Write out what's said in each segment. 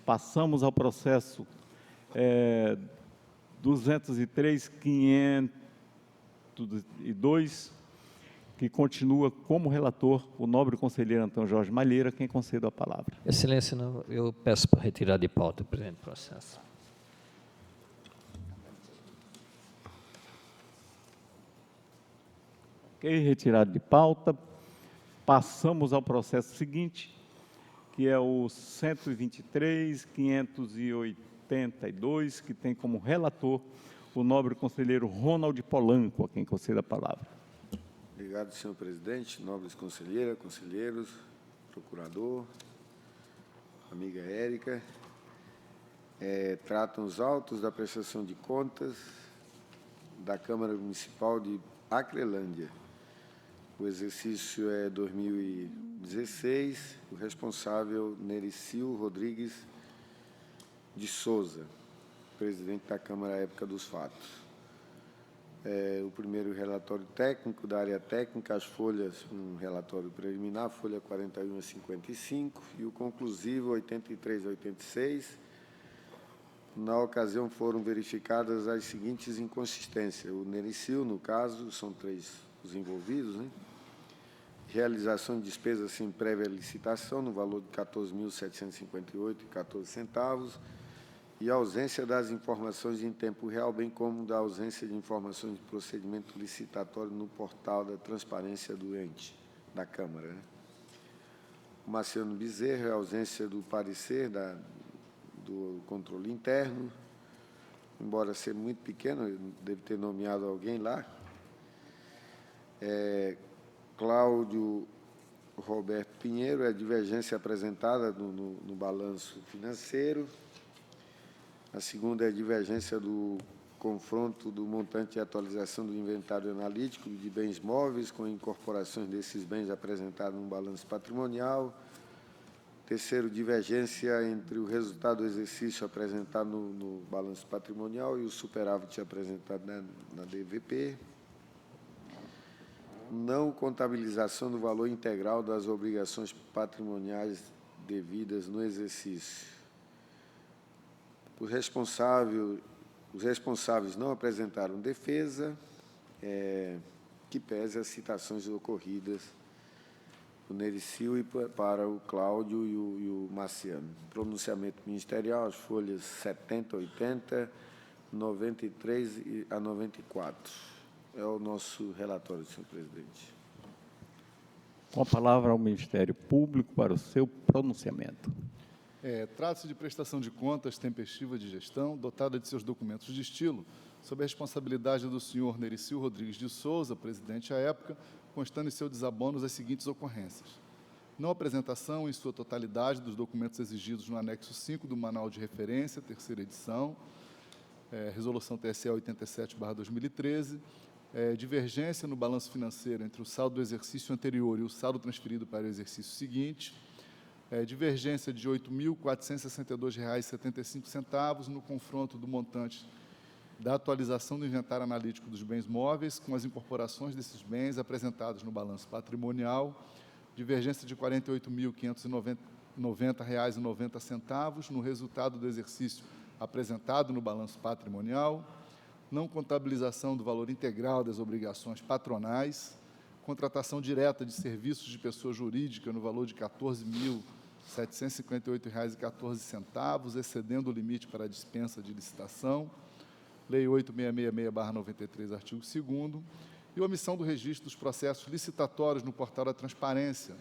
Passamos ao processo 203.502, que continua como relator o nobre conselheiro Antônio Jorge Malheira, quem concedo a palavra. Excelência, eu peço para retirar de pauta o presente processo. Ok, retirado de pauta. Passamos ao processo seguinte, que é o 123.582, que tem como relator o nobre conselheiro Ronald Polanco, a quem concedo a palavra. Obrigado, senhor presidente, nobres conselheiras, conselheiros, procurador, amiga Érica. Tratam os autos da prestação de contas da Câmara Municipal de Acrelândia. O exercício é 2016, o responsável Nericil Rodrigues de Souza, presidente da Câmara à época dos fatos. O primeiro relatório técnico da área técnica, as folhas, um relatório preliminar, folha 41 a 55, e o conclusivo 83 a 86. Na ocasião foram verificadas as seguintes inconsistências. O Nericil, no caso, são 3 os envolvidos, né? Realização de despesas sem prévia licitação, no valor de R$ 14.758,14, e ausência das informações em tempo real, bem como da ausência de informações de procedimento licitatório no portal da transparência do ente, da Câmara, né? O Marciano Bezerra, a ausência do parecer do controle interno, embora ser muito pequeno, deve ter nomeado alguém lá. Cláudio Roberto Pinheiro, a divergência apresentada no balanço financeiro. A segunda é a divergência do confronto do montante de atualização do inventário analítico de bens móveis com incorporações desses bens apresentados no balanço patrimonial. Terceiro, divergência entre o resultado do exercício apresentado no balanço patrimonial e o superávit apresentado na DVP. Não contabilização do valor integral das obrigações patrimoniais devidas no exercício. Os responsáveis não apresentaram defesa, que pese as citações ocorridas o Nericil e para o Cláudio e o Marciano. Pronunciamento ministerial, as folhas 70, 80, 93 a 94. É o nosso relatório, senhor presidente. Com a palavra ao Ministério Público para o seu pronunciamento. Trata-se de prestação de contas tempestiva de gestão, dotada de seus documentos de estilo, sob a responsabilidade do senhor Nericil Rodrigues de Souza, presidente à época, constando em seu desabono as seguintes ocorrências. Não apresentação, em sua totalidade, dos documentos exigidos no anexo 5 do Manual de Referência, terceira edição, Resolução TSE 87/2013, divergência no balanço financeiro entre o saldo do exercício anterior e o saldo transferido para o exercício seguinte, divergência de R$ 8.462,75 no confronto do montante da atualização do inventário analítico dos bens móveis com as incorporações desses bens apresentados no balanço patrimonial, divergência de R$ 48.590,90 no resultado do exercício apresentado no balanço patrimonial, não contabilização do valor integral das obrigações patronais, contratação direta de serviços de pessoa jurídica no valor de R$ 14.758,14, excedendo o limite para a dispensa de licitação, Lei 8666/93, artigo 2º, e omissão do registro dos processos licitatórios no portal da transparência.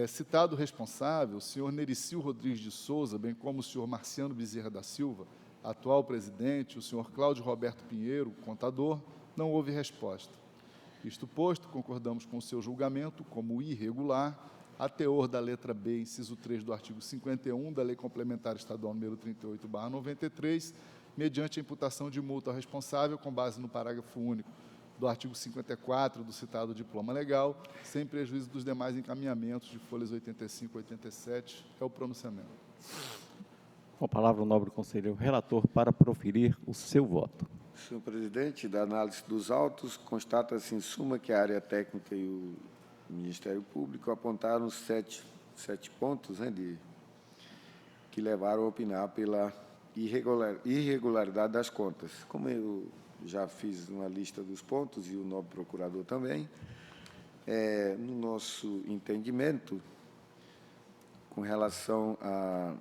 Citado o responsável, o senhor Nericil Rodrigues de Souza, bem como o senhor Marciano Bezerra da Silva, atual presidente, o senhor Cláudio Roberto Pinheiro, contador, não houve resposta. Isto posto, concordamos com o seu julgamento como irregular, a teor da letra B, inciso 3 do artigo 51 da Lei Complementar Estadual número 38/93, mediante a imputação de multa ao responsável com base no parágrafo único do artigo 54 do citado diploma legal, sem prejuízo dos demais encaminhamentos de folhas 85 e 87. É o pronunciamento. Com a palavra o nobre conselheiro relator para proferir o seu voto. Senhor presidente, da análise dos autos, constata-se em suma que a área técnica e o Ministério Público apontaram sete pontos, né, que levaram a opinar pela irregularidade das contas. Como eu já fiz uma lista dos pontos, e o nobre procurador também, no nosso entendimento, com relação à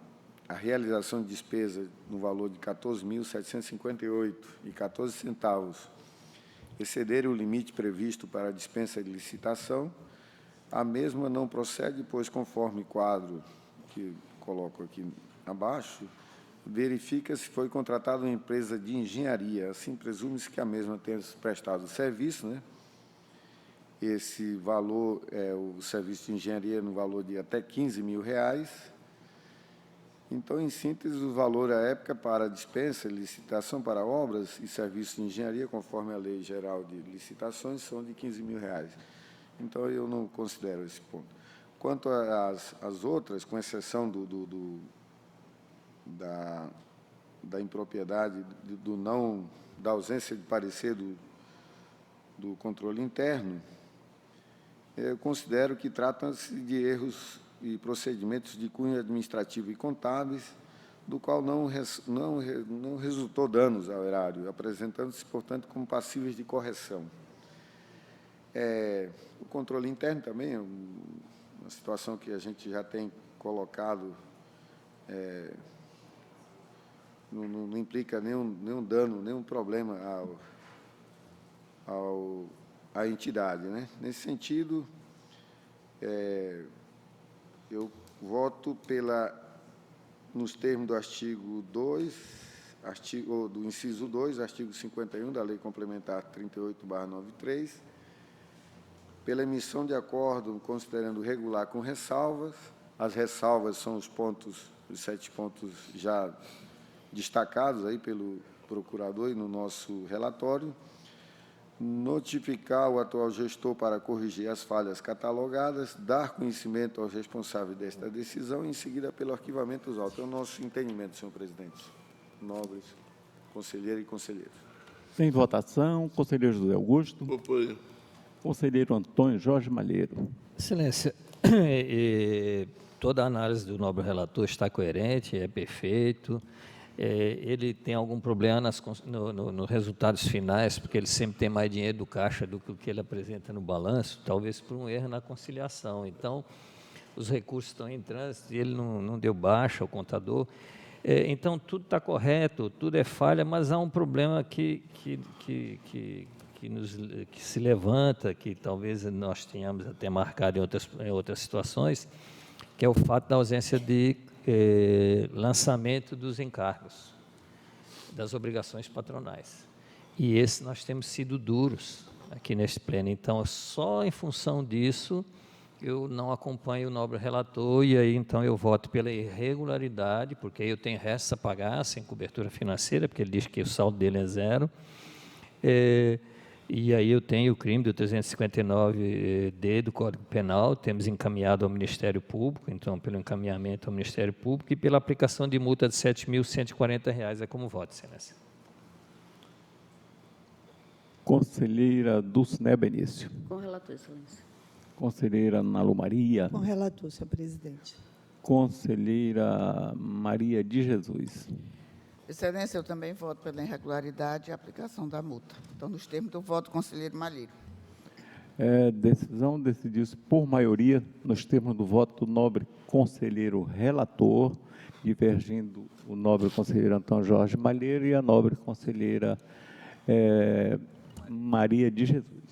realização de despesa no valor de R$ 14.758,14, exceder o limite previsto para a dispensa de licitação, a mesma não procede, pois, conforme quadro que coloco aqui abaixo, verifica se foi contratada uma empresa de engenharia. Assim, presume-se que a mesma tenha prestado serviço, né? Esse valor é o serviço de engenharia no valor de até R$ 15.000. Então, em síntese, o valor à época para dispensa e licitação para obras e serviços de engenharia, conforme a Lei Geral de Licitações, são de R$ 15.000. Então, eu não considero esse ponto. Quanto às outras, com exceção da impropriedade, da ausência de parecer do controle interno, eu considero que trata-se de erros e procedimentos de cunho administrativo e contábeis, do qual não resultou danos ao erário, apresentando-se, portanto, como passíveis de correção. O controle interno também é uma situação que a gente já tem colocado, não implica nenhum dano, nenhum problema à entidade, né? Nesse sentido, eu voto nos termos do artigo 2, do inciso 2, artigo 51 da Lei Complementar 38/93, pela emissão de acordo considerando regular com ressalvas. As ressalvas são os 7 pontos já destacados aí pelo procurador e no nosso relatório. Notificar o atual gestor para corrigir as falhas catalogadas, dar conhecimento aos responsáveis desta decisão e, em seguida, pelo arquivamento dos autos. É o nosso entendimento, senhor presidente. Nobres, conselheiro e conselheiros. Sem votação, conselheiro José Augusto. Apoio. Conselheiro Antônio Jorge Malheiro. Excelência, toda a análise do nobre relator está coerente, é perfeito. Ele tem algum problema nos resultados finais, porque ele sempre tem mais dinheiro do caixa do que o que ele apresenta no balanço, talvez por um erro na conciliação. Então, os recursos estão em trânsito e ele não deu baixa, o contador. Então, tudo está correto, tudo é falha, mas há um problema que se levanta, que talvez nós tenhamos até marcado em outras situações, que é o fato da ausência de lançamento dos encargos, das obrigações patronais. E esse nós temos sido duros aqui neste pleno. Então, só em função disso, eu não acompanho o nobre relator, e aí, então, eu voto pela irregularidade, porque aí eu tenho restos a pagar, sem cobertura financeira, porque ele diz que o saldo dele é zero. E aí eu tenho o crime do 359-D do Código Penal, temos encaminhado ao Ministério Público, então, pelo encaminhamento ao Ministério Público, e pela aplicação de multa de R$ 7.140, é como voto, excelência. Conselheira Dulcinea Benício. Com relator, excelência. Conselheira Nalu Maria. Com relator, senhor presidente. Conselheira Maria de Jesus. Excelência, eu também voto pela irregularidade e aplicação da multa. Então, nos termos do voto, conselheiro Malheiro. Decisão decidiu-se por maioria, nos termos do voto do nobre conselheiro relator, divergindo o nobre conselheiro Antônio Jorge Malheiro e a nobre conselheira Maria de Jesus.